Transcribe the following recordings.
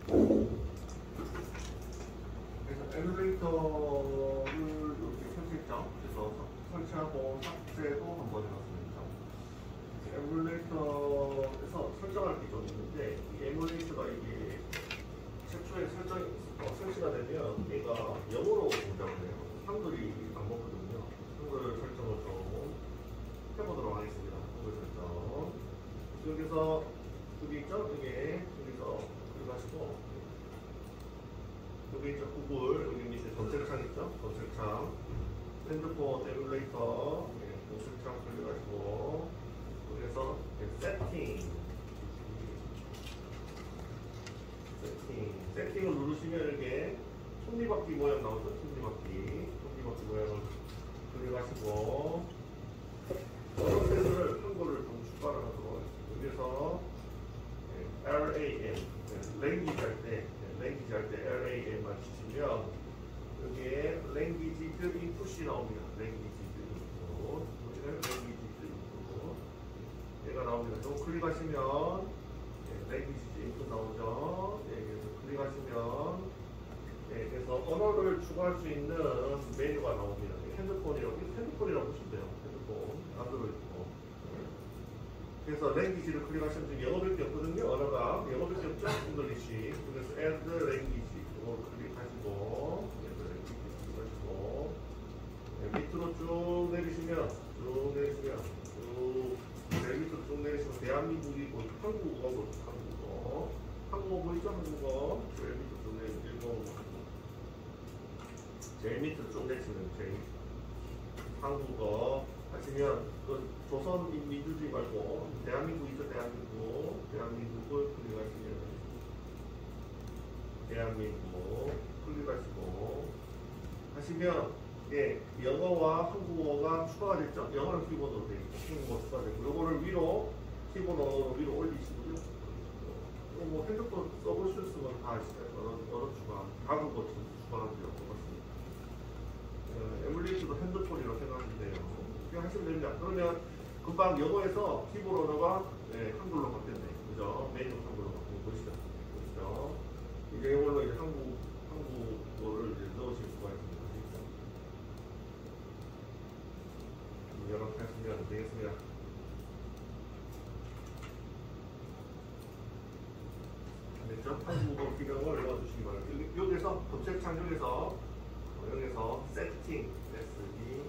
그래서 에뮬레이터를 이렇게 설치했죠. 그래서 설치하고 삭제도 한번 해봤습니다. 에뮬레이터에서 설정할 게 좀 있는데, 이 에뮬레이터가 이게 최초에 설치가 되면 얘가 영어로 동작을 해요. 한글이 안 먹거든요. 한글 설정을 좀 해보도록 하겠습니다. 한글 설정. 여기서 여기 있죠? 여기서 클릭하시고, 여기 있죠? 구글, 여기 밑에 검색창 있죠? 검색창. 핸드폰 에뮬레이터, 검색창 클릭하시고, 여기서 세팅을 누르시면 이렇게 톱니바퀴 모양 나오죠? 톱니바퀴 모양을 클릭하시고, 컨텐츠를 한글을 좀 추가를 하도록 하겠습니다. 여기서 RAM, 랭귀지 할 때 RAM만 치시면 여기에 랭귀지드 인풋이 나옵니다. 랭귀지드 인풋. 얘가 나옵니다. 또 클릭하시면 랭귀지드 인풋 나오죠. 그래서 클릭하시면 그래서 언어를 추가할 수 있는 메뉴가 나옵니다. 핸드폰이라고 보시면 돼요. 핸드폰, 안드로이드. 그래서 랭귀지를 클릭하시면 지금 영어밖에 없거든요. 언어가 영어밖에 없죠. 잉글리시. 그래서 add 랭귀지 이거 클릭하시고 밑으로 쭉 내리시면 제일 밑으로 쭉 내리시면 대한민국이 보이고 한국어 보이죠? 한국어 제일 밑으로 쭉 내리시면 제일 밑으로 쭉 내리시면 한국어 하시면 그 조선민주주의 말고 대한민국이죠. 대한민국을 클릭하시면 대한민국 클릭하시고 하시면 영어와 한국어가 추가가 됐죠. 영어는 키보드로 되어 있고 한국어 추가되고 요거를 위로 키보드로 위로 올리시고요. 뭐 핸드폰 써보셨으면 다 아시잖아요. 언어 추가, 다국어 추가하는 게 없습니다. 에뮬레이터도 핸드폰이라고 생각하시면 돼요. 그렇게 하시면 됩니다. 그러면 금방 영어에서 키보드 언어가 한글로 바뀌었네요. 그죠? 메뉴 한글로 바뀌는 거 보시죠. 이제 이걸로 이제 한국어를 이제 넣으실 수가 있습니다. 이렇게 하시면 되겠습니다. 됐죠? 한국어 기능을 넣어주시기 바랍니다. 여기서 검색창 여기서 세팅 SE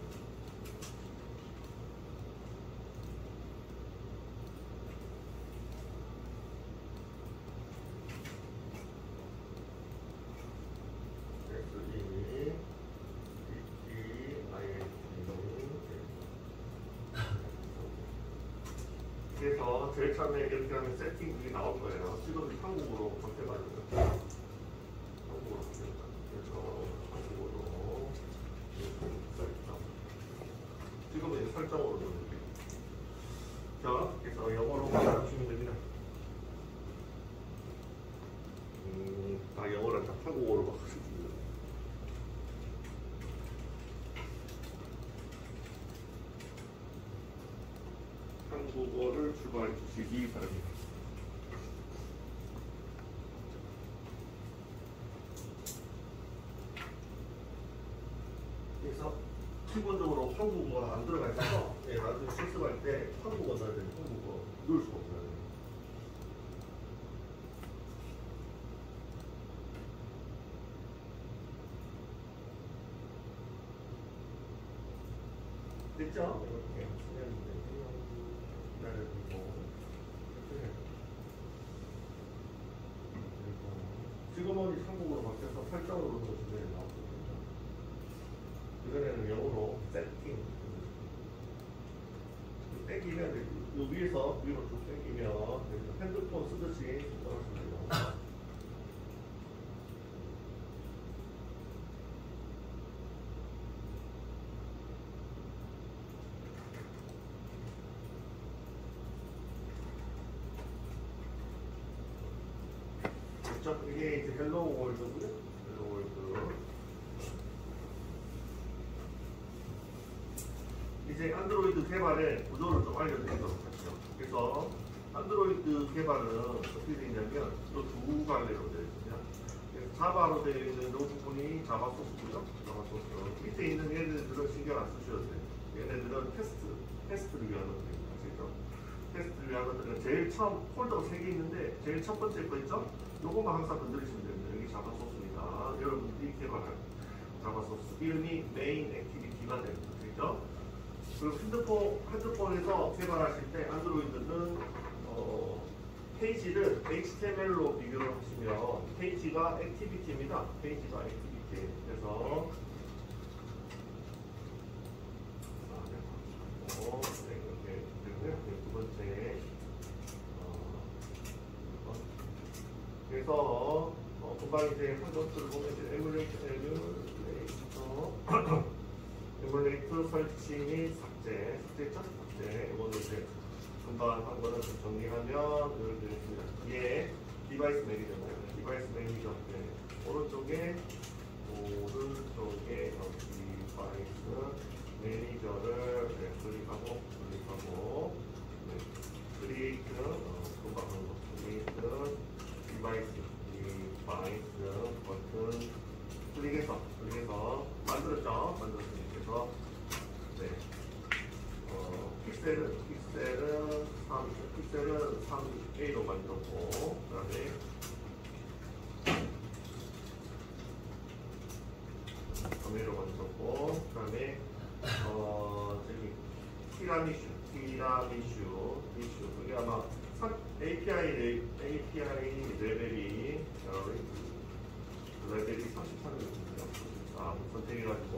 그래서 제일 처음에 이렇게 하면 세팅이 나올 거예요. 지금 한국어로 바뀌어가지고 지금은 이제 설정으로 넣어줄게요. 자, 그래서 영어로 바꿔주시면 됩니다. 다 영어를 다 한국어로 바꿔주시면 됩니다. 한국어를 출발해 주시기 바랍니다. 그래서 기본적으로 한국어가 안 들어가 있어서 나중에 실습할 때 한국어 넣어야 되는 한국어 넣을 수가 없어요. 됐죠? 이렇게 지금은 한국어로 바뀌어서 설정으로 넣어주면 나오거든요. 이번에는 영어로 세팅. 땡기면 이 위에서 위로 쭉 땡기면 핸드폰 쓰듯이 떨어지면 돼요. 이게 이제 헬로우 월드고요. 헬로우 월드. 이제 안드로이드 개발의 구조를 좀 알려드리도록 하죠. 그래서 안드로이드 개발은 어떻게 되냐면 또 두 갈래로 되어 있습니다. 자바로 되어 있는 이 부분이 자바 소스고요. 자바 소스. 밑에 있는 얘네들은 신경 안 쓰셔도 돼요. 얘네들은 테스트를 위한 것들입니다. 아시죠? 테스트를 위한 것들은 제일 처음 폴더가 3개 있는데 제일 첫 번째 거 있죠? 요것만 항상 건드리시면 됩니다. 여기 자바 소스입니다. 여러분들이 개발한 자바 소스. 이름이 메인 액티비티가 됩니다. 그죠? 그리고 핸드폰에서 개발하실 때 안드로이드는 페이지를 HTML로 비교를 하시면 페이지가 액티비티입니다. 페이지가 액티비티. 그래서 이렇게 되고요. 두 번째 그래서 금방 이제 한 것들을 보면 이제 에뮬레이터 설치 및 삭제, 삭제. 이거는 이제 금방 한 거는 좀 정리하면 이렇게 되겠습니다. 뒤에 디바이스 매니저입니다. 디바이스 매니저 오른쪽에 디바이스 매니저를 클릭하고 클릭 금방 하는 거 클릭 디바이스 버튼 클릭해서 만들었죠. 그래서 픽셀은 3A로 만들었고, 그다음에 3A로 만들었고, 그다음에 저기 티라미슈 그게 아마 API 레벨이 33이거든요. 선택해가지고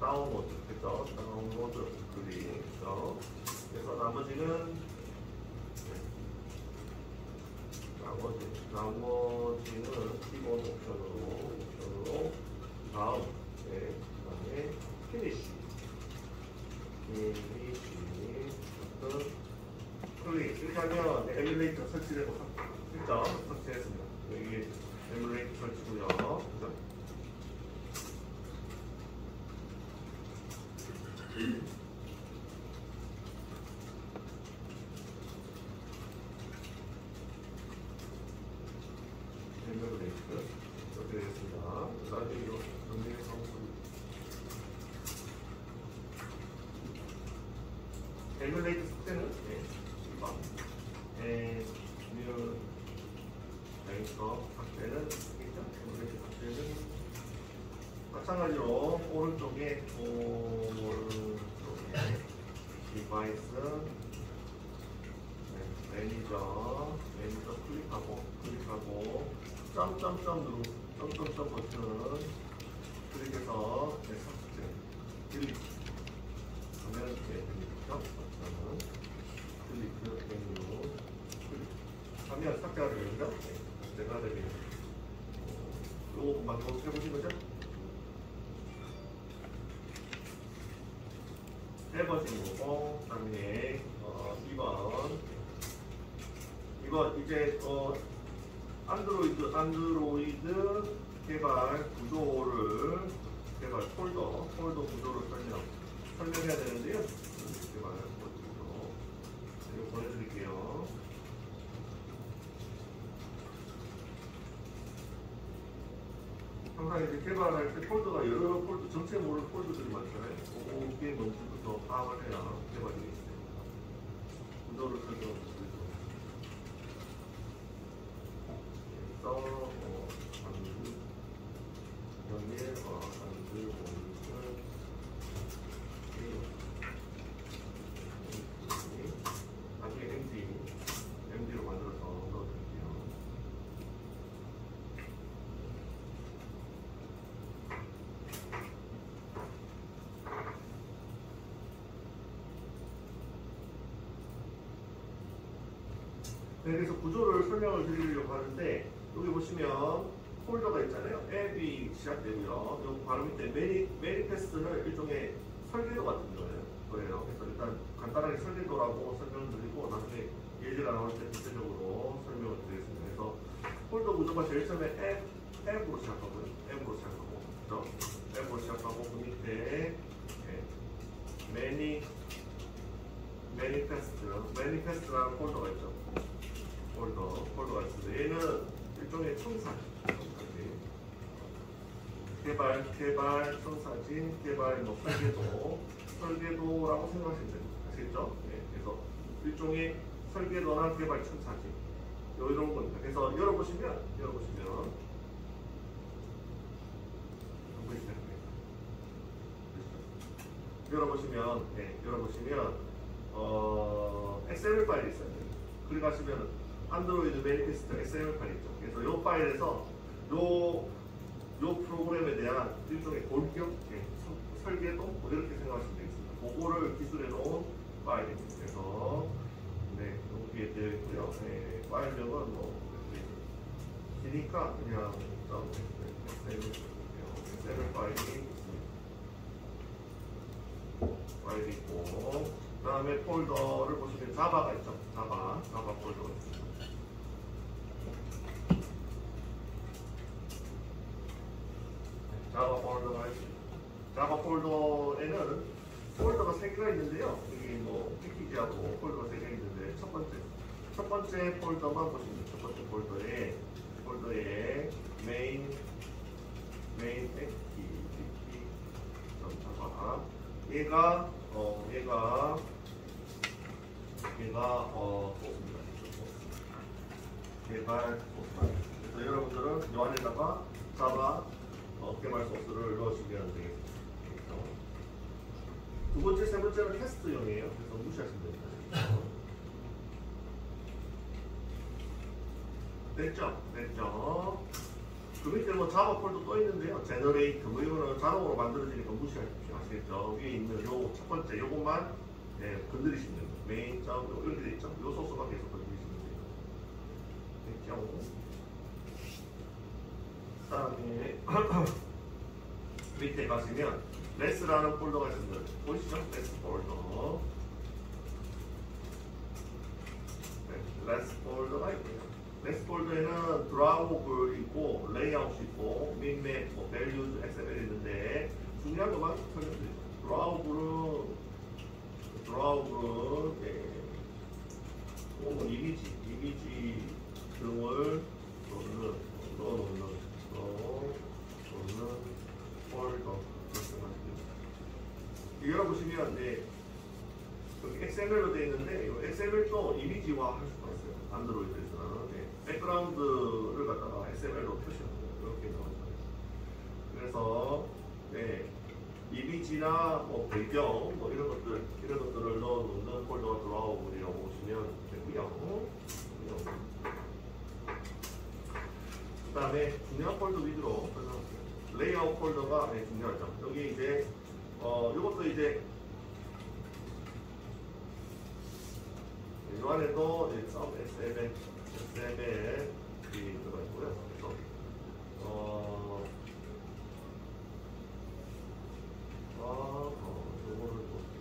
다운로드 했죠. 다운로드 클릭했죠. 그래서 나머지는 기본 옵션으로 다음, 그다음에 피니시 클릭. 이렇게 하면 에뮬레이터 설치되고 했죠. 설치했습니다. 여기 에뮬레이터 설치고요. 그죠? 에뮬레이터 이렇게 되겠습니다. 나중에 이거 정리해서 에뮬레이터 숙제는 마찬가지로 오른쪽에 디바이스 매니저 클릭하고 점점점 버튼 클릭해서 삭제 클릭 하면 이렇게 됩니다. 클릭 메뉴 하면 삭제가 됩니다. 삭제가 됩니다. 요거 금방 해보신 거죠? 해보신 거고, 그 다음에 2번 이제 안드로이드 개발 폴더 구조를 설명해야 되는데요. 개발 구조 이거 보내드릴게요. 항상 이제 개발할 때 폴더가 여러 폴더, 전체 모를 폴더들이 많잖아요. 그게 뭔지부터 파악을 해야 개발이 있어요. 구조를 설정해서 MD로 만들어서 넣어드릴게요. 네, 그래서 구조를 설명을 드리려고 하는데, 여기 보시면 폴더가 있잖아요. 앱이 시작되고요. 여기 바로 밑에 매니페스트는 일종의 설계도 같은 거예요. 그래서 일단 간단하게 설계도라고 설명을 드리고 나중에 예제가 나올 때 구체적으로 설명을 드리겠습니다. 그래서 폴더 구조가 제일 처음에 앱으로 시작하고요. 그렇죠? 앱으로 시작하고 그 밑에 매니페스트라는 폴더가 있죠. 폴더가 있습니다. 얘는 일종의 청산. 개발, 청사진, 개발, 뭐 설계도라고 생각하시면 됩니다. 아시겠죠? 네, 그래서 일종의 설계도나 개발, 청사진 이런 겁니다. 그래서 열어보시면 XML 파일이 있어요. 클릭하시면 안드로이드 매니페스트 XML 파일 있죠. 그래서 이 파일에서 요 프로그램에 대한 일종의 골격, 설계도 뭐 이렇게 생각하시면 되겠습니다. 그거를 기술해 놓은 파일입니다. 그래서 여기에 되어 있고요. 파일명은 뭐 기니까 그냥 XML 파일이 있고, 그 다음에 폴더를 보시면 자바가 있죠. 자바 폴더가 있습니다. 자바 폴더에는 폴더가 3개가 있는데요. 여기 뭐 패키지하고 폴더가 3개가 있는데 첫 번째 폴더만 보시면 첫 번째 폴더에 메인 액티비티 자바 얘가 소스입니다. 개발 소스. 그래서 여러분들은 이 안에다가 자바 개발 소스를 넣으시면 되겠습니다. 두 번째, 세 번째는 테스트용이에요. 그래서 무시하시면 됩니다. 됐죠? 그 밑에 뭐 자바 폴더 또 있는데요. 제너레이트 뭐 이거는 자동으로 만들어지니까 무시하십시오. 아시겠죠? 위에 있는 요 첫 번째 요것만 건드리시면 됩니다. 메인 점 이렇게 돼 있죠? 요 소스만 계속 건드리시면 돼요. 됐죠? 다음에 밑에 가시면 레스라는 폴더가 있습니다. 보이시죠? 레스 폴더. 레스 폴더가 있고요. 레스 폴더에는 드라우브 있고 레이아웃 있고 민맵, 뭐 밸류즈, XML 있는데 중요한 것만 설명드리죠. 드라우브는 이미지 등을 넣어놓는 폴더. 열어보시면 여기 XML로 되어 있는데 이 XML도 이미지화 할 수가 있어요. 안드로이드에서는 백그라운드를 갖다가 XML로 표시하는 거예요. 이렇게 나와있어요. 그래서 이미지나 뭐 배경 뭐 이런 것들을 넣어놓는 폴더가 드라우브라고 보시면 되고요. 그 다음에 중요한 폴더 위주로 설명할게요. 레이아웃 폴더가 중요하죠. 여기 이제 이것도 이제 이 안에도 XML 들어가 있고요. 그래서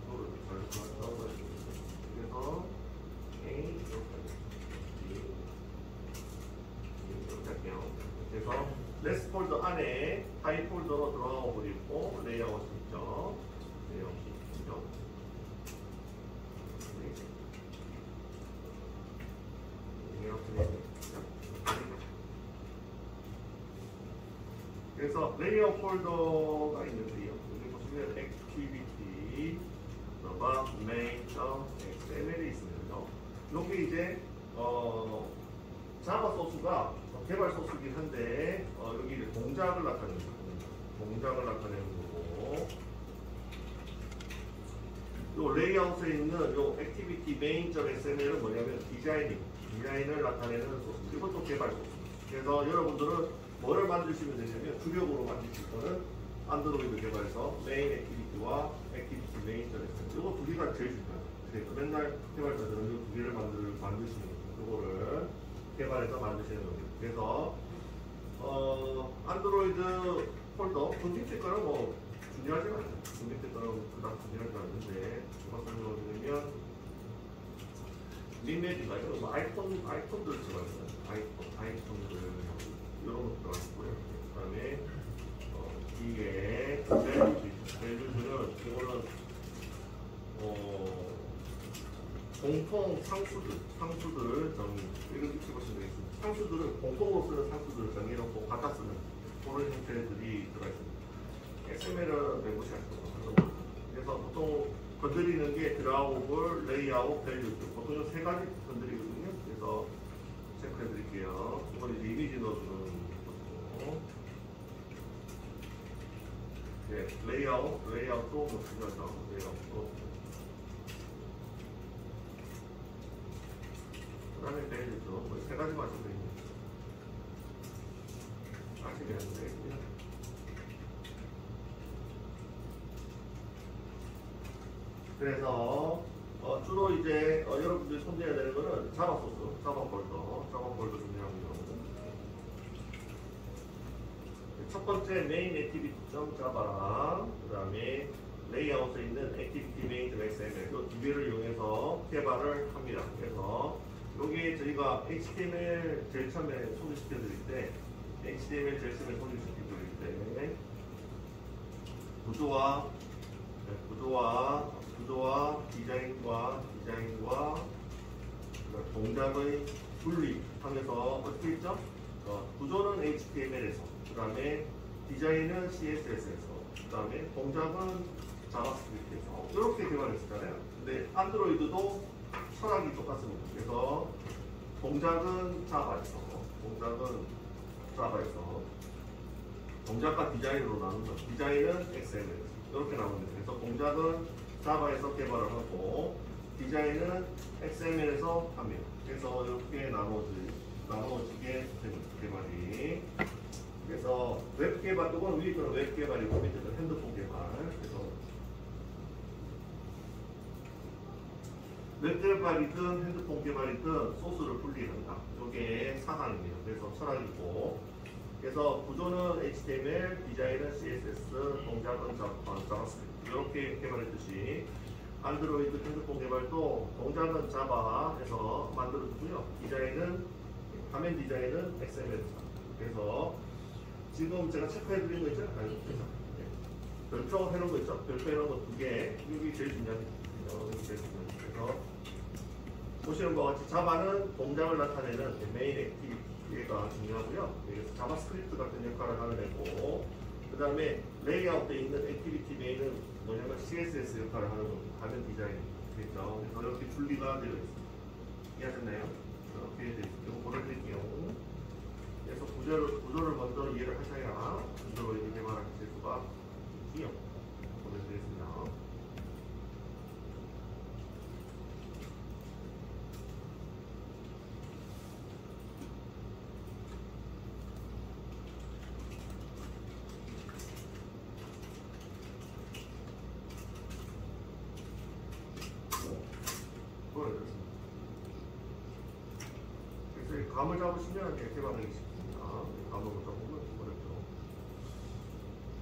이거를 잘 넣어봐야 되겠습니다. 그래서 이렇게 할게요. 그래서 레스 폴더 안에 파일 폴더로 들어가 버리고 레이아웃이 있죠. 그래서 레이아웃 폴더가 있는데요. 여기 보시면 액티비티 main.xml이 있습니다. 여기 이제 자바 소스가 개발 소스이긴 한데 여기 이제 동작을 나타내는 거고, 요 레이아웃에 있는 요 액티비티 main.xml은 뭐냐면 디자인을 나타내는 소스. 이것도 개발 소스. 그래서 여러분들은 뭐를 만드시면 되냐면 주력으로 만드실 거는 안드로이드 개발에서 메인 액티비티와 액티비티 main.xml 이거 두 개가 제일 중요해요. 그래서 맨날 개발자들은 이 두 개를 만드시는 거예요. 이거를 개발해서 만드시는 겁니다. 그래서 안드로이드 폴더 그 밑에 거는 뭐 중요하지 않아요. 그 밑에 거는 그다음 중요하지 않는데 제가 설명드리면 민맵인가요? 뭐 아이콘들 들어가 있어요. 아이콘들 이런 거 들어가 있고요. 그 다음에 뒤에 밸류즈는 이거는 공통 상수들 정의 이렇게 보시면 되겠습니다. 상수들은 공통으로 쓰는 상수들을 정해놓고 갖다 쓰는 그런 형태들이 들어가 있습니다. 레이아웃, 밸류. 보통 이 세 가지 건드리거든요. 그래서 체크해 드릴게요. 이건 이제 이미지 넣어주는 거고. 네, 레이아웃도 뭐 중요하죠. 레이아웃도. 그 다음에 밸류죠. 뭐 세 가지 맞추면 됩니다. 아시게 하면 되겠고요. 그래서 주로 이제 여러분들이 손대야 되는 거는 자바 소스, 자바 폴더 중요합니다. 첫 번째 메인 액티비티 자바랑 그 다음에 레이아웃에 있는 액티비티 메인 XML 이 두 개를 이용해서 개발을 합니다. 그래서 여기 저희가 HTML 제일 처음에 소개시켜 드릴 때 구조와 디자인과 동작의 분리하면서 어떻게 했죠? 구조는 HTML에서, 그 다음에 디자인은 CSS에서, 그 다음에 동작은 자바스크립트에서 이렇게 개발했었잖아요. 근데 안드로이드도 철학이 똑같습니다. 그래서 동작은 자바에서, 동작과 디자인으로 나눈다. 디자인은 XML에서 이렇게 나옵니다. 그래서 동작은 자바에서 개발을 하고 디자인은 XML에서 합니다. 그래서 이렇게 나눠지게 됩니다. 개발이. 그래서 웹 개발, 이건 위에 거는 웹 개발이고 밑에 거는 핸드폰 개발. 그래서 웹 개발이든 핸드폰 개발이든 소스를 분리한다. 이게 사상입니다. 그래서 철학이고. 그래서 구조는 HTML, 디자인은 CSS, 동작은 자바스크립트 이렇게 개발했듯이 안드로이드 핸드폰 개발도 동작은 자바에서 만들어주고요. 디자인은 화면 디자인은 XML. 그래서 지금 제가 체크해드린 거 있죠? 별표 해놓은 거 있죠? 별표 해놓은 거 두 개. 여기 제일 중요합니다. 그래서 보시는 것 같이 자바는 동작을 나타내는 메인 액티비티가 중요하고요. 그래서 자바스크립트 같은 역할을 하는 애고, 그 다음에 레이아웃에 있는 액티비티 메인은 뭐냐면 CSS 역할을 하는 겁니다. 화면 디자인이겠죠. 그래서 이렇게 분리가 되어 있습니다. 이해하셨나요? 이렇게 되어 있습니다. 이거 보내드릴게요. 그래서 구조를 먼저 이해를 하셔야 안드로이드 개발하실 수가 있고요. 보내드리겠습니다. 그래서 감을 잡으시면 개발하기 쉽습니다. 감을 못 잡으면 어렵죠.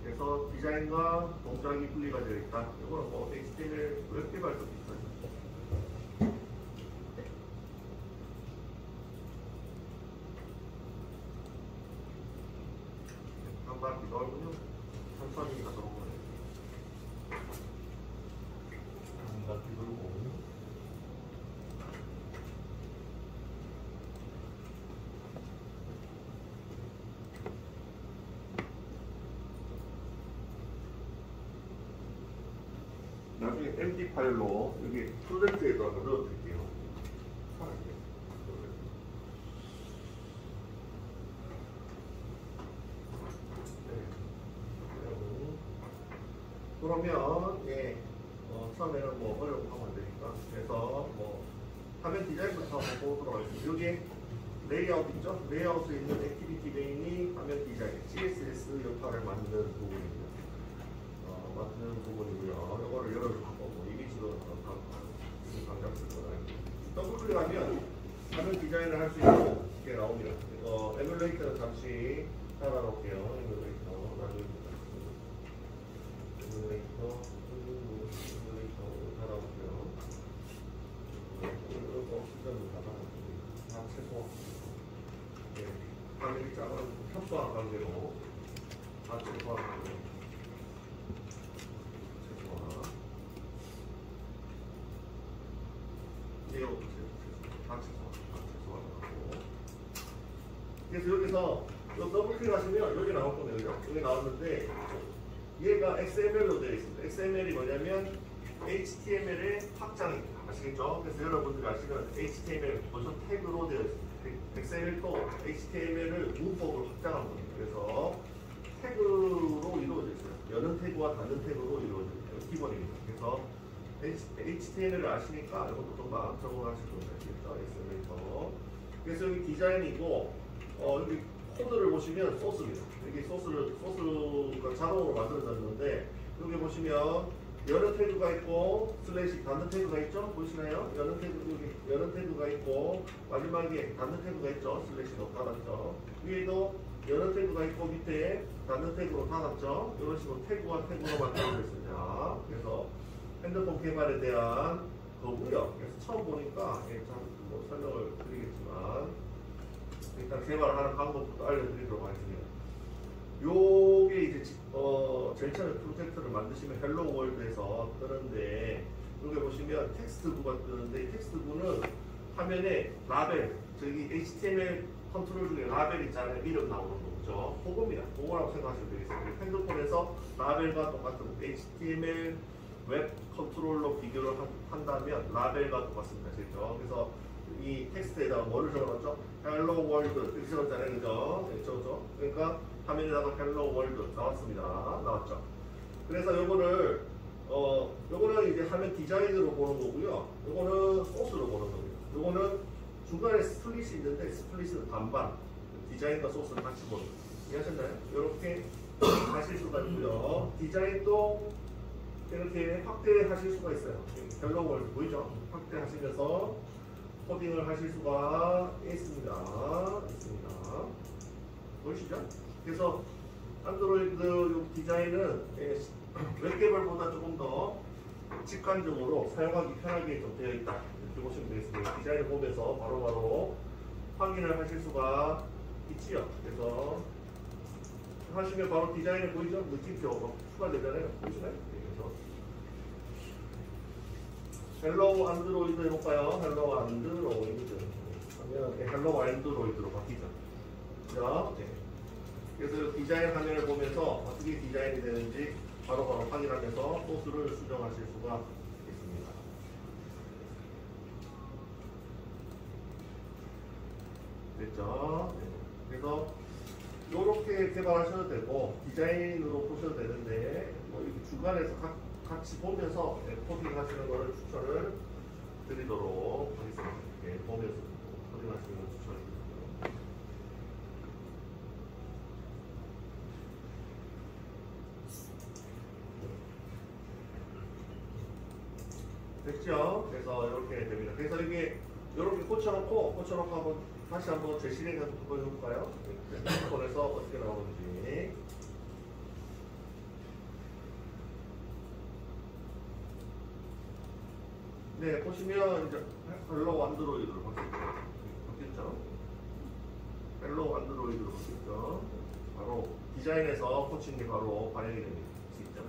그래서 디자인과 동작이 분리가 되어 있다. 이거는 뭐 HTML 웹 개발도 비슷하죠. 한 바퀴 넓으면 천천히 가도록 해요. 한 바퀴 돌고. 나중에 MD 파일로 여기 프로젝트에도 한번 넣어드릴게요. 그러면 처음에는 뭐 어려운 거 하면 안 되니까 그래서 뭐 화면 디자인부터 한번 보도록 하겠습니다. 여기 레이아웃 있죠? 레이아웃에 있는 액티비티 메인이 화면 디자인, CSS 역할을 맡는 부분입니다. 맡는 부분이고요. 이거를 열어줄 거고 이미지로 강작 쓸 거다. 더블클릭하면 화면 디자인을 할 수 있는 게 나옵니다. 에뮬레이터는 잠시 달아놓을게요. 에뮬레이터 나중에 에뮬레이터 달아볼게요. 이거 시점을 다 최소 화면이 작은 협소한 관계로 다 최소한 관계로 그래서 여기서 더블 클릭하시면 여기 나올 거예요. 여기 나왔는데 얘가 XML로 되어 있습니다. XML이 뭐냐면 HTML의 확장입니다. 아시겠죠? 그래서 여러분들이 아시는 HTML 버전 태그로 되어 있습니다. 엑셀도 HTML을 문법을 확장한 겁니다. 그래서 태그로 이루어져 있어요. 여는 태그와 닫는 태그로 이루어져 있어요. 기본입니다. 그래서 HTML을 아시니까 이것도 금방 적응하실 수 있겠죠? 엑셀에서. 그래서 여기 디자인이고, 여기 코드를 보시면 소스입니다. 여기 소스가 자동으로 만들어졌는데, 여기 보시면 여는 태그가 있고, 슬래시 닫는 태그가 있죠? 보이시나요? 여는 태그가 있고, 마지막에 닫는 태그가 있죠? 슬래시 닫았죠? 위에도 여는 태그가 있고, 밑에 닫는 태그로 닫았죠? 이런 식으로 태그와 태그로 만들어져 있습니다. 그래서 핸드폰 개발에 대한 거고요. 그래서 처음 보니까 뭐 설명을 드리겠지만 일단 개발하는 방법부터 알려드리도록 하겠습니다. 요게 이제 제일 처음에 프로젝트를 만드시면 헬로 월드에서 뜨는데 여기 보시면 텍스트부가 뜨는데 텍스트부는 화면에 라벨 저기 HTML 컨트롤 중에 라벨 있잖아요. 이름 나오는 거죠. 그겁니다. 그거라고 생각하시면 되겠습니다. 핸드폰에서 라벨과 똑같은 HTML 웹 컨트롤로 비교를 한다면 라벨과 똑같습니다. 그렇죠? 그래서 이 텍스트에다가 뭐를 적어놨죠? 헬로 월드 이렇게 적었잖아요. 그죠? 그렇죠? 그러니까 화면에다가 헬로 월드 나왔습니다. 나왔죠? 그래서 요거를 요거는 이제 화면 디자인으로 보는 거고요. 요거는 소스로 보는 겁니다. 요거는 중간에 스플릿이 있는데 스플릿은 반반 디자인과 소스를 같이 보는 거예요. 이해하셨나요? 이렇게 하실 수가 있고요. 디자인도 이렇게 확대하실 수가 있어요. 헬로 월드 보이죠? 확대하시면서 코딩을 하실 수가 있습니다. 보이시죠? 그래서 안드로이드 디자인은 웹 개발보다 조금 더 직관적으로 사용하기 편하게 좀 되어 있다. 이렇게 보시면 되겠습니다. 디자인을 보면서 바로바로 확인을 하실 수가 있지요. 그래서 하시면 바로 디자인을 보이죠? 느낌표 추가되잖아요. 보시나요? 그래서 헬로 안드로이드 해볼까요? 헬로 안드로이드 하면 헬로 안드로이드로 바뀌죠. 그죠? 네. 그래서 디자인 화면을 보면서 어떻게 디자인이 되는지 바로바로 확인하면서 소스를 수정하실 수가 있습니다. 됐죠? 네. 그래서 이렇게 개발하셔도 되고 디자인으로 보셔도 되는데 뭐 이렇게 중간에서 같이 보면서 코딩 하시는 거를 추천을 드리도록 하겠습니다. 네, 보면서 코딩 하시는 걸 추천드립니다. 됐죠? 그래서 이렇게 됩니다. 그래서 이게 이렇게 꽂혀놓고 한번 다시 한번 재실행 한번 보여줄까요? 핸드폰에서 어떻게 나오는지. 네, 보시면 이제 헬로 안드로이드로 바뀌었죠? 헬로 안드로이드로 바뀌었죠? 바로 디자인에서 코칭이 바로 반영이 됩니다. 직접.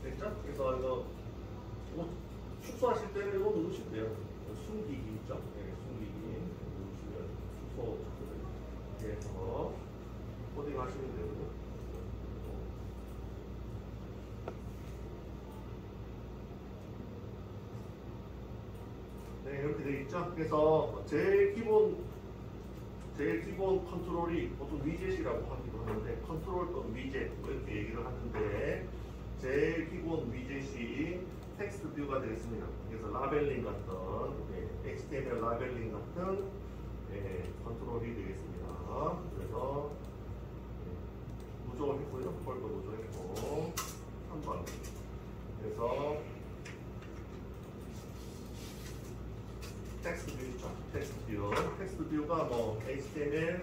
됐죠? 그래서 이거 축소하실 때는 이거 누르시면 돼요. 숨기기 있죠? 네, 숨기기 누르시면 축소 해서 코딩 하시면 되고. 네, 이렇게 되어 있죠? 그래서 제일 기본 컨트롤이 보통 위젯이라고 하기도 하는데 컨트롤 또는 위젯 뭐 이렇게 얘기를 하는데 제일 기본 위젯이 텍스트 뷰가 되겠습니다. 그래서 라벨링 같은 HTML 라벨링 같은 컨트롤이 되겠습니다. 그래서 누적을 했고요. 폴더 누적했고 3번 그래서 텍스트 뷰 있죠. 텍스트 뷰가 뭐 HTML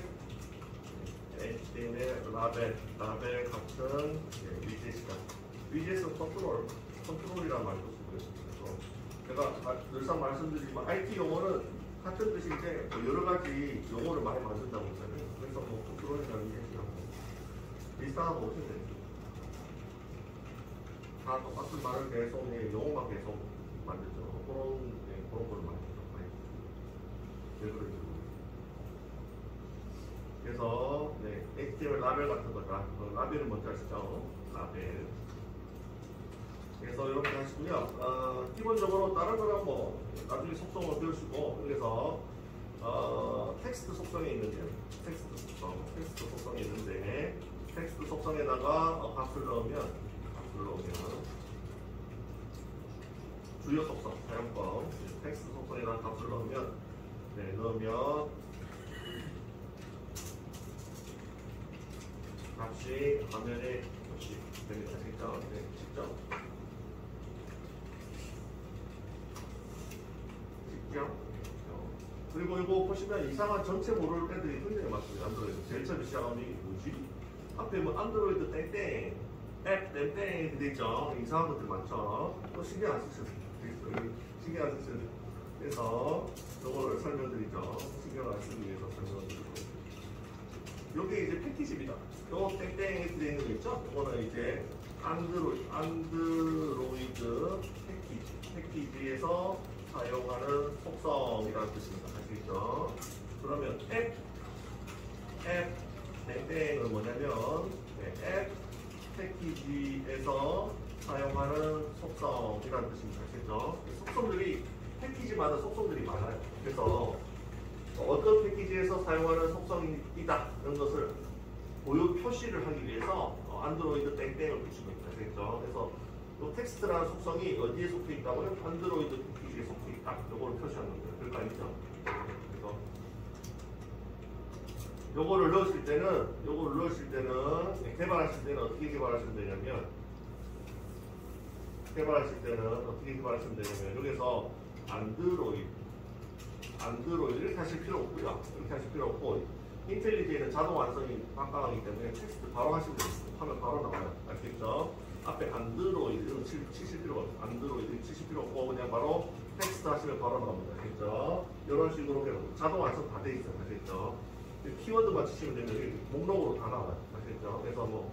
라벨 같은 위젯이다. 위젯은 컨트롤이라는 말도 쓰고요. 그래서 제가 늘상 말씀드리지만 IT 용어는 같은 뜻인데 뭐 여러 가지 용어를 많이 만든다고 했잖아요. 그래서 뭐 컨트롤이나 위젯이라고 비슷하다고 보시면 됩니다. 다 똑같은 말을 계속 용어만 계속 만들죠. 그런 거를 만들죠. 그래서 HTML 라벨 같은 거다. 라벨은 뭔지 아시죠? 라벨. 그래서 이렇게 하시고요. 기본적으로 다른 거는 뭐 나중에 속성을 배우시고 여기서 텍스트 속성이 있는데요. 텍스트 속성이 있는데 텍스트 속성에다가 값을 넣으면 주요 속성 사용법 텍스트 속성에다가 값을 넣으면 값이 화면에 표시됩니다. 직접 그리고 이거 보시면 이상한 전체 모를 애들이 굉장히 많습니다. 안드로이드 제일 처음에 시작하면 이게 뭐지? 앞에 뭐 안드로이드 땡땡 앱 땡땡 이렇게 돼있죠. 이상한 것들 많죠. 또 신경 안 쓰셔도 돼요. 신경 안 쓰셔도 돼요. 그래서 이거를 설명드리죠. 신경 안 쓰기 위해서 설명드리고 여기 이제 패키지입니다. 요 땡땡 이렇게 되어 있는 거 있죠? 이거는 이제 안드로이드 패키지에서 사용하는 속성이라는 뜻입니다. 아시겠죠? 그러면 앱 땡땡은 뭐냐면 앱 패키지에서 사용하는 속성이라는 뜻입니다. 아시겠죠? 속성들이 패키지마다 속성들이 많아요. 그래서 어떤 패키지에서 사용하는 속성이다 이런 것을 표시를 하기 위해서 안드로이드 땡땡을 붙이고 있다. 아시겠죠? 그래서 이 텍스트라는 속성이 어디에 속해 있다고요? 안드로이드 패키지에 속해 있다. 이거를 표시하는 거예요. 그럴 거 아니죠? 그래서 요거를 넣으실 때는 개발하실 때는 어떻게 개발하시면 되냐면 여기서 안드로이드 이렇게 하실 필요 없고요. 이렇게 하실 필요 없고 인텔리제이는 자동 완성이 깜깜하기 때문에 텍스트 바로 하시면 됩니다. 하면 바로 나와요. 아시겠죠? 앞에 안드로이드 이런 치실 필요가 없어요. 안드로이드 치실 필요 없고 그냥 바로 텍스트 하시면 바로 나옵니다. 아시겠죠? 이런 식으로 자동 완성 다 돼 있어요. 아시겠죠? 키워드만 치시면 되면 여기 목록으로 다 나와요. 아시겠죠? 그래서 뭐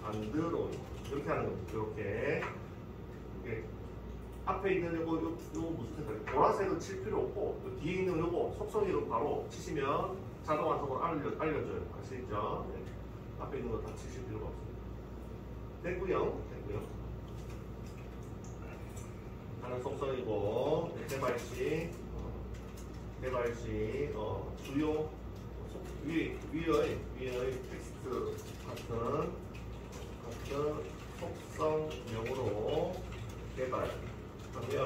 안드로이드 이렇게 하는 겁니다. 이렇게 앞에 있는 요거 무슨 색깔이에요? 보라색은 칠 필요 없고 뒤에 있는 요거 속성 이름 바로 치시면 자동 완성으로 알려줘요. 아시겠죠? 네. 앞에 있는 거 다 치실 필요가 없습니다. 됐고요. 하는 속성이고 개발시 주요 위의 텍스트 같은 속성명으로 개발하면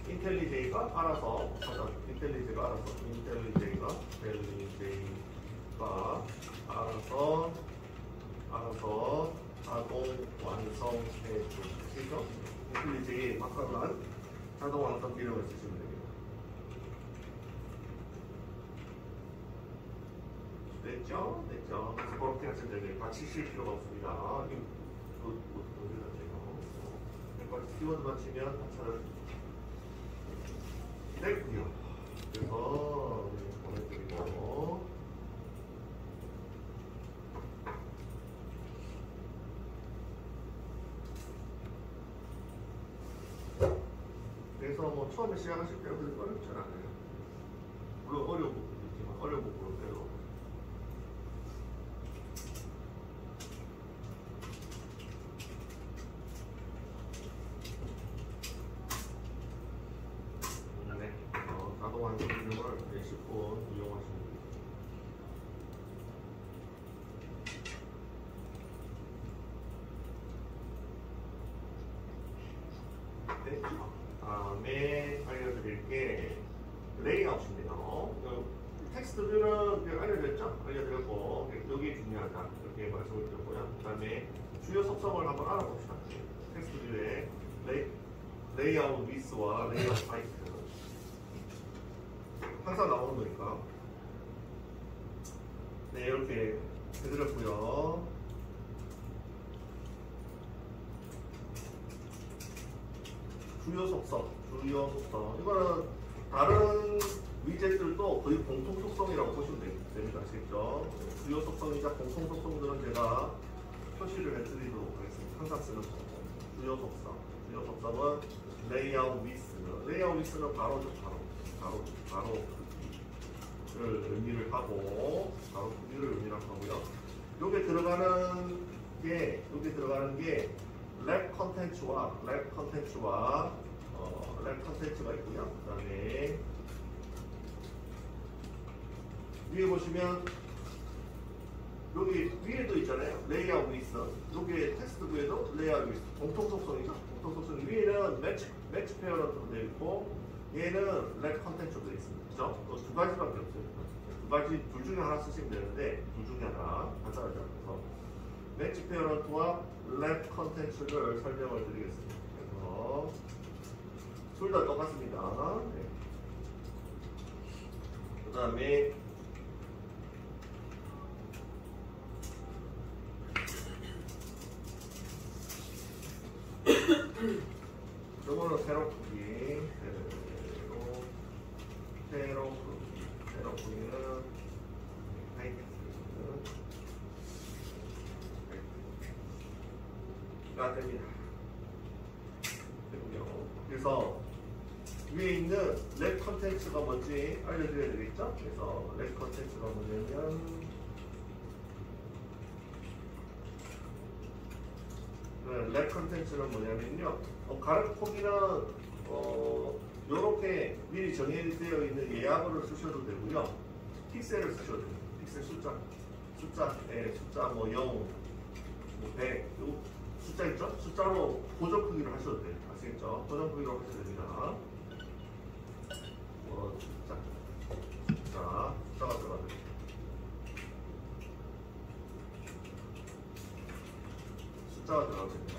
인텔리제이가 알아서 자동 완성해 주시죠. 인텔리제이 막강한 자동 완성 기능을 쓰시면 됩니다. 됐죠? 그래서 그렇게 하실 때는 받치실 필요가 없습니다. 키워드만 치면 합차를 됐고요. 그래서 보내드리고 그래서 뭐 처음에 시작하실 때 어렵지 않아요. 물론 어려운 부분도 있지만 어려운 부분은 빼고 자동 완성 기능을 10분 이용하시면 됩니다. 됐죠? 다음에 알려드릴 게 레이아웃입니다. 텍스트 뷰는 알려드렸고 여기 중요하다 이렇게 말씀을 드렸고요. 그 다음에 주요 속성을 한번 알아봅시다. 텍스트 뷰의 레이아웃 위스와 레이아웃 하이트 항상 나오는 거니까 이렇게 해드렸고요. 주요 속성 이거는 다른 위젯들도 거의 공통 속성이라고 보시면 됩니다. 아시겠죠? 주요 속성이자 공통 속성들은 제가 표시를 해드리도록 하겠습니다. 항상 쓰는 거 주요 속성은 레이아웃 위스는 바로 크기 의미를 하고 가로 크기를 의미를 하고요. 여기 들어가는 게 랩 컨텐츠와 랩 컨텐츠가 있고요. 그다음에 위에 보시면 여기 위에도 있잖아요. 레이아웃 위스. 여기 텍스트 위에도 레이아웃 위스. 공통 속성이죠. 공통 속성. 위에는 매치 페어런트로 되어 있고 얘는 랩 컨텐츠로 되어 있습니다. 그죠? 두 가지밖에 없어요. 둘 중에 하나 쓰시면 되는데 둘 중에 하나 간단하죠. 그래서 매치 페어런트와 랩 컨텐츠를 설명을 드리겠습니다. 그래서 둘 다 똑같습니다. 네. 그 다음에 요거는 세로 크기, 세로 크기는 하이트가 됩니다. 그래서 위에 있는 랩 컨텐츠가 뭔지 알려드려야 되겠죠? 그래서 랩 컨텐츠가 뭐냐면 랩 컨텐츠는 뭐냐면요. 가로 크기는 이렇게 미리 정해되어 있는 예약어를 쓰셔도 되고요. 픽셀을 쓰셔도 돼요. 픽셀 숫자 뭐 0, 뭐 100, 요 숫자 있죠? 숫자로 고정 크기를 하셔도 돼요. 아시겠죠? 고정 크기로 하셔야 됩니다. 숫자가 들어가요. 숫자가 들어갑니다.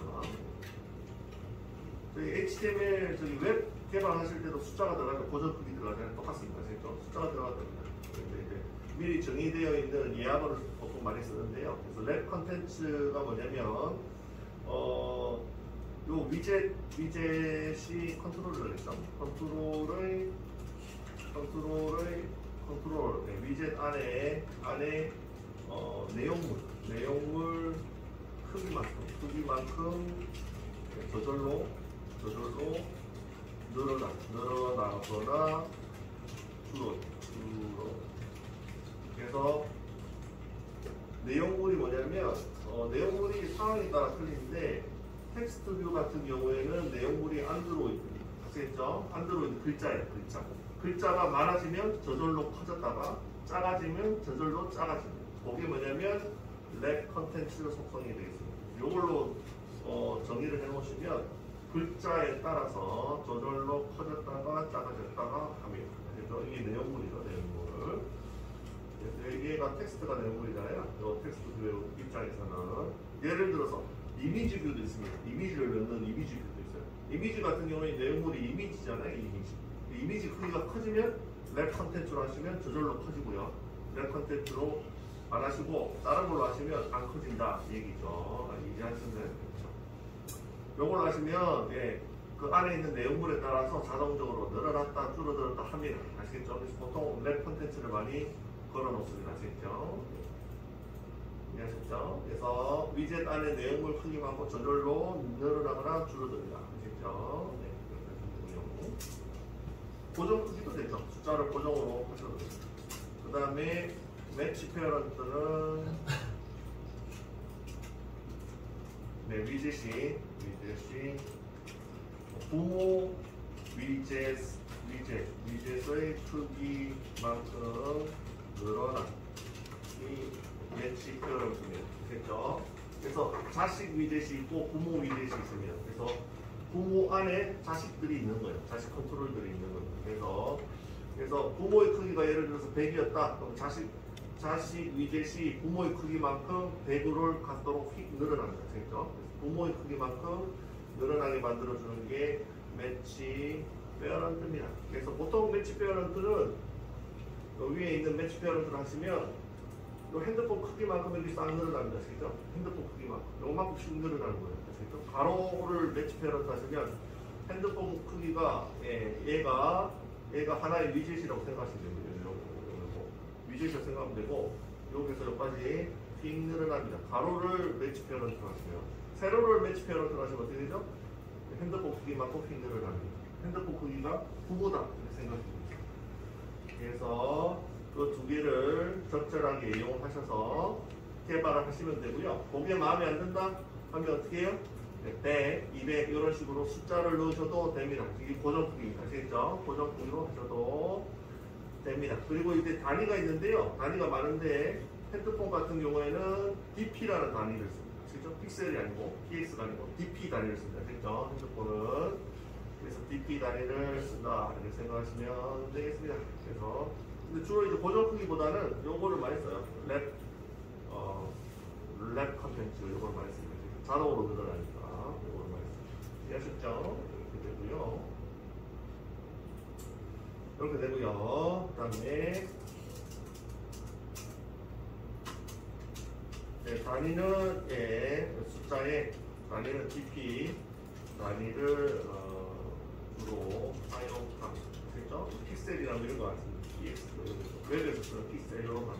저희 HTML 웹 개발하실 때도 숫자가 들어가면 고정 크기 들어가잖아요. 똑같습니다. 아시겠죠? 숫자가 들어갑니다. 이제 미리 정의되어 있는 예약어를 보통 많이 쓰는데요. 그래서 랩 컨텐츠가 뭐냐면 요 위젯이 컨트롤을 했죠. 컨트롤 위젯 안에 내용물 크기만큼 저절로 늘어나거나 줄어. 그래서 내용물이 뭐냐면 내용물이 상황에 따라 틀리는데 텍스트 뷰 같은 경우에는 내용물이 안 들어있습니다. 아시겠죠? 안 들어있는 글자예요. 글자가 많아지면 저절로 커졌다가 작아지면 저절로 작아집니다. 그게 뭐냐면 랩 컨텐츠 속성이 되겠습니다. 이걸로 정의를 해놓으시면 글자에 따라서 저절로 커졌다가 작아졌다가 합니다. 그래서 이게 내용물이죠. 내용물. 그래서 얘가 텍스트가 내용물이잖아요. 이 텍스트 뷰 입장에서는 예를 들어서 이미지 뷰도 있습니다. 이미지를 넣는 이미지 뷰도 있어요. 이미지 같은 경우에 내용물이 이미지잖아요. 이미지 크기가 커지면 랩 컨텐츠로 하시면 저절로 커지고요. 랩 컨텐츠로 안 하시고 다른 걸로 하시면 안 커진다 얘기죠. 이해하시나요? 요걸 하시면 그 안에 있는 내용물에 따라서 자동적으로 늘어났다 줄어들었다 합니다. 아시겠죠? 그래서 보통 랩 컨텐츠를 많이 걸어 놓습니다. 아시겠죠? 이해하셨죠? 그래서 위젯 안에 내용물 크기만큼 저절로 늘어나거나 줄어듭니다. 아시겠죠? 네, 고정 크기도 되죠. 숫자를 고정으로 하셔도 됩니다. 그 다음에 매치 페어런트는 위젯이 부모 위젯의 크기만큼 늘어난 이 매치 페어런트입니다. 됐죠? 그래서 자식 위젯이 있고 부모 위젯이 있습니다. 그래서 부모 안에 자식들이 있는 거예요. 자식 컨트롤들이 있는 거예요. 그래서 부모의 크기가 예를 들어서 100이었다. 그럼 자식 위젯이 부모의 크기만큼 100으로 갖도록 휙 늘어납니다. 됐죠? 부모의 크기만큼 늘어나게 만들어주는 게 매치 페어런트입니다. 그래서 보통 매치 페어런트는 위에 있는 매치 페어런트를 하시면 이 핸드폰 크기만큼 여기 싹 늘어납니다. 그죠? 핸드폰 크기만큼 요만큼씩 늘어나는 거예요. 그죠? 가로를 매치 페어런트 하시면 핸드폰 크기가 얘가 하나의 위젯이라고 생각하시면 됩니다. 위젯이라고 생각하면 되고 여기서 여기까지 휙 늘어납니다. 가로를 매치 페어런트 하시면 세로를 매치 페어런트 하시면 어떻게 되죠? 핸드폰 크기만큼 휙 늘어납니다. 핸드폰 크기가 부모다 이렇게 생각하시면 됩니다. 그래서 그 두 개를 적절하게 이용하셔서 개발을 하시면 되고요. 그게 마음에 안 든다 하면 어떻게 해요? 100, 200 이런 식으로 숫자를 넣으셔도 됩니다. 이게 고정크기입니다. 아시겠죠? 고정크기로 하셔도 됩니다. 그리고 이제 단위가 있는데요. 단위가 많은데 핸드폰 같은 경우에는 DP라는 단위를 씁니다. 아시죠? 픽셀이 아니고 PX가 아니고 DP 단위를 씁니다. 아시죠? 핸드폰은 그래서 DP 단위를 쓴다 이렇게 생각하시면 되겠습니다. 그래서 근데 주로 이제 고정 크기보다는 요거를 많이 써요. 랩 컨텐츠 요걸 많이 씁니다. 자동으로 늘어나니까 요걸 많이 씁니다. 이해하셨죠? 이렇게 되고요. 이렇게 되고요. 그 다음에 네, 단위는 숫자의 단위는 DP 단위를 주로 사용합니다. 그렇죠? 픽셀이랑 이런 거 안 씁니다. PS 웹에서 쓰는 픽셀 이런 거 안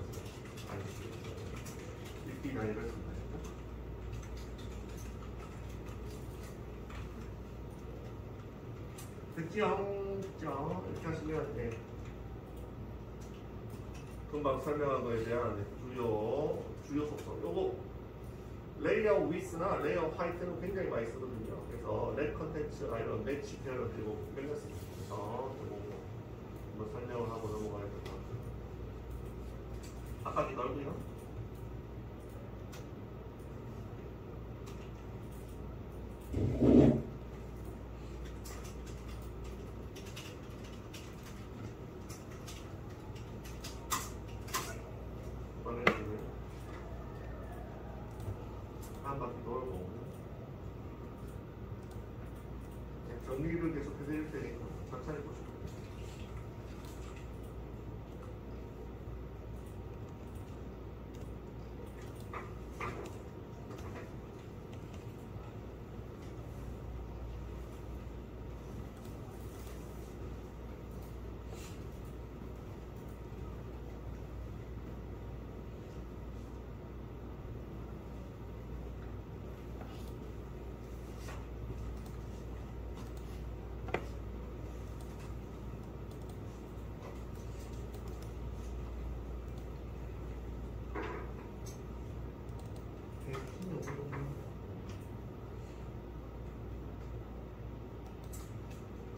씁니다. DP 단위를 씁니다. 됐죠? 이렇게 하시면 금방 설명한 거에 대한 주요 속성. 요거 레이아웃 위스나 레이아웃 화이트는 굉장히 많이 쓰거든요. 그래서 랩 컨텐츠 아니면 매치 페어를 그리고 맨날 씁니다. 그래서 한번 설명을 하고 넘어가야 될 것 같아요. 아까 넓고요. 한 바퀴 돌고 정리를 계속 해드릴 테니까 천천히 보시면 돼요.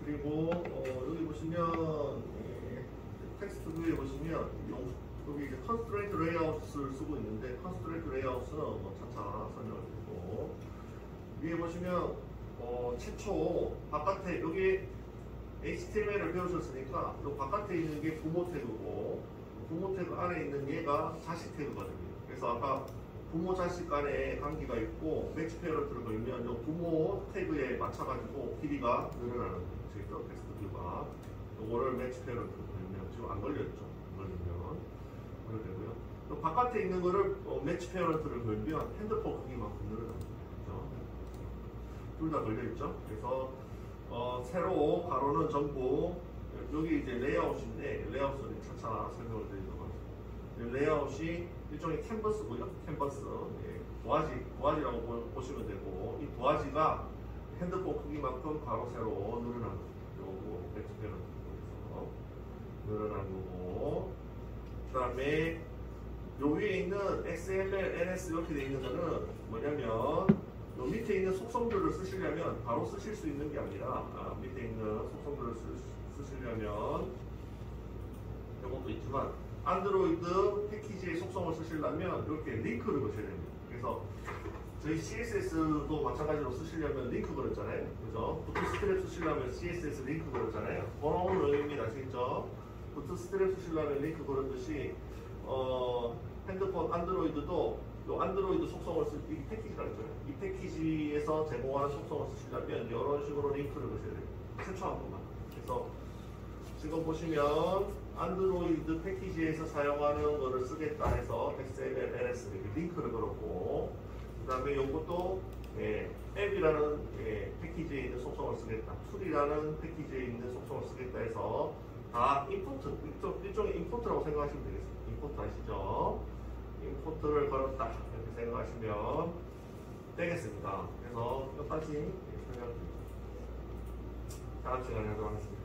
그리고 여기 보시면 텍스트 뷰에 보시면 여기 이제 컨스트레인트 레이아웃을 쓰고 있는데 컨스트레인트 레이아웃은 차차 설명을 드리고 위에 보시면 최초 바깥에 여기 HTML을 배우셨으니까 이 바깥에 있는 게 부모 태그고 부모 태그 안에 있는 얘가 자식 태그거든요. 그래서 아까 부모 자식 간에 관계가 있고 매치 페어런트를 걸면 이 부모 태그에 맞춰가지고 길이가 늘어나는 거죠. 텍스트 뷰가 이거를 매치 페어런트를 걸면 지금 안 걸려있죠. 안 걸리면 그렇게 되고요. 또 바깥에 있는 거를 매치 페어런트를 걸면 핸드폰 크기만큼 늘어납니다. 그렇죠? 둘 다 걸려있죠. 그래서 세로 가로는 전부 여기 이제 레이아웃인데 레이아웃을 차차 설명을 드리도록 하겠습니다. 레이아웃이 일종의 캔버스고요. 캔버스 도화지라고 보시면 되고 이 도화지가 핸드폰 크기만큼 가로 세로 늘어나는 요거 백스페어를 통해서 늘어난 거고 그 다음에 요 위에 있는 XML, NS 이렇게 돼 있는 거는 뭐냐면 요 밑에 있는 속성들을 쓰시려면 바로 쓰실 수 있는 게 아니라 밑에 있는 속성들을 쓰시려면 이것도 있지만 안드로이드 패키지의 속성을 쓰시려면 이렇게 링크를 거셔야 됩니다. 그래서 저희 CSS도 마찬가지로 쓰시려면 링크 걸었잖아요. 그죠? 부트스트랩 쓰시려면 CSS 링크 걸었잖아요. 번호는 의미입니다. 아시겠죠? 부트스트랩 쓰시려면 링크 걸었듯이 핸드폰 안드로이드도 요 안드로이드 속성을 이 패키지라고 했잖아요. 이 패키지에서 제공하는 속성을 쓰시려면 이런 식으로 링크를 거셔야 돼요. 최초 한 번만. 그래서 지금 보시면 안드로이드 패키지에서 사용하는 거를 쓰겠다 해서 XML, NS 이렇게 링크를 걸었고 그 다음에 이것도 앱이라는 패키지에 있는 속성을 쓰겠다 툴이라는 패키지에 있는 속성을 쓰겠다 해서 다 임포트, 일종의 임포트라고 생각하시면 되겠습니다. 임포트 아시죠? 임포트를 걸었다 이렇게 생각하시면 되겠습니다. 그래서 여기까지 설명드립니다. 다음 시간에 하도록 하겠습니다.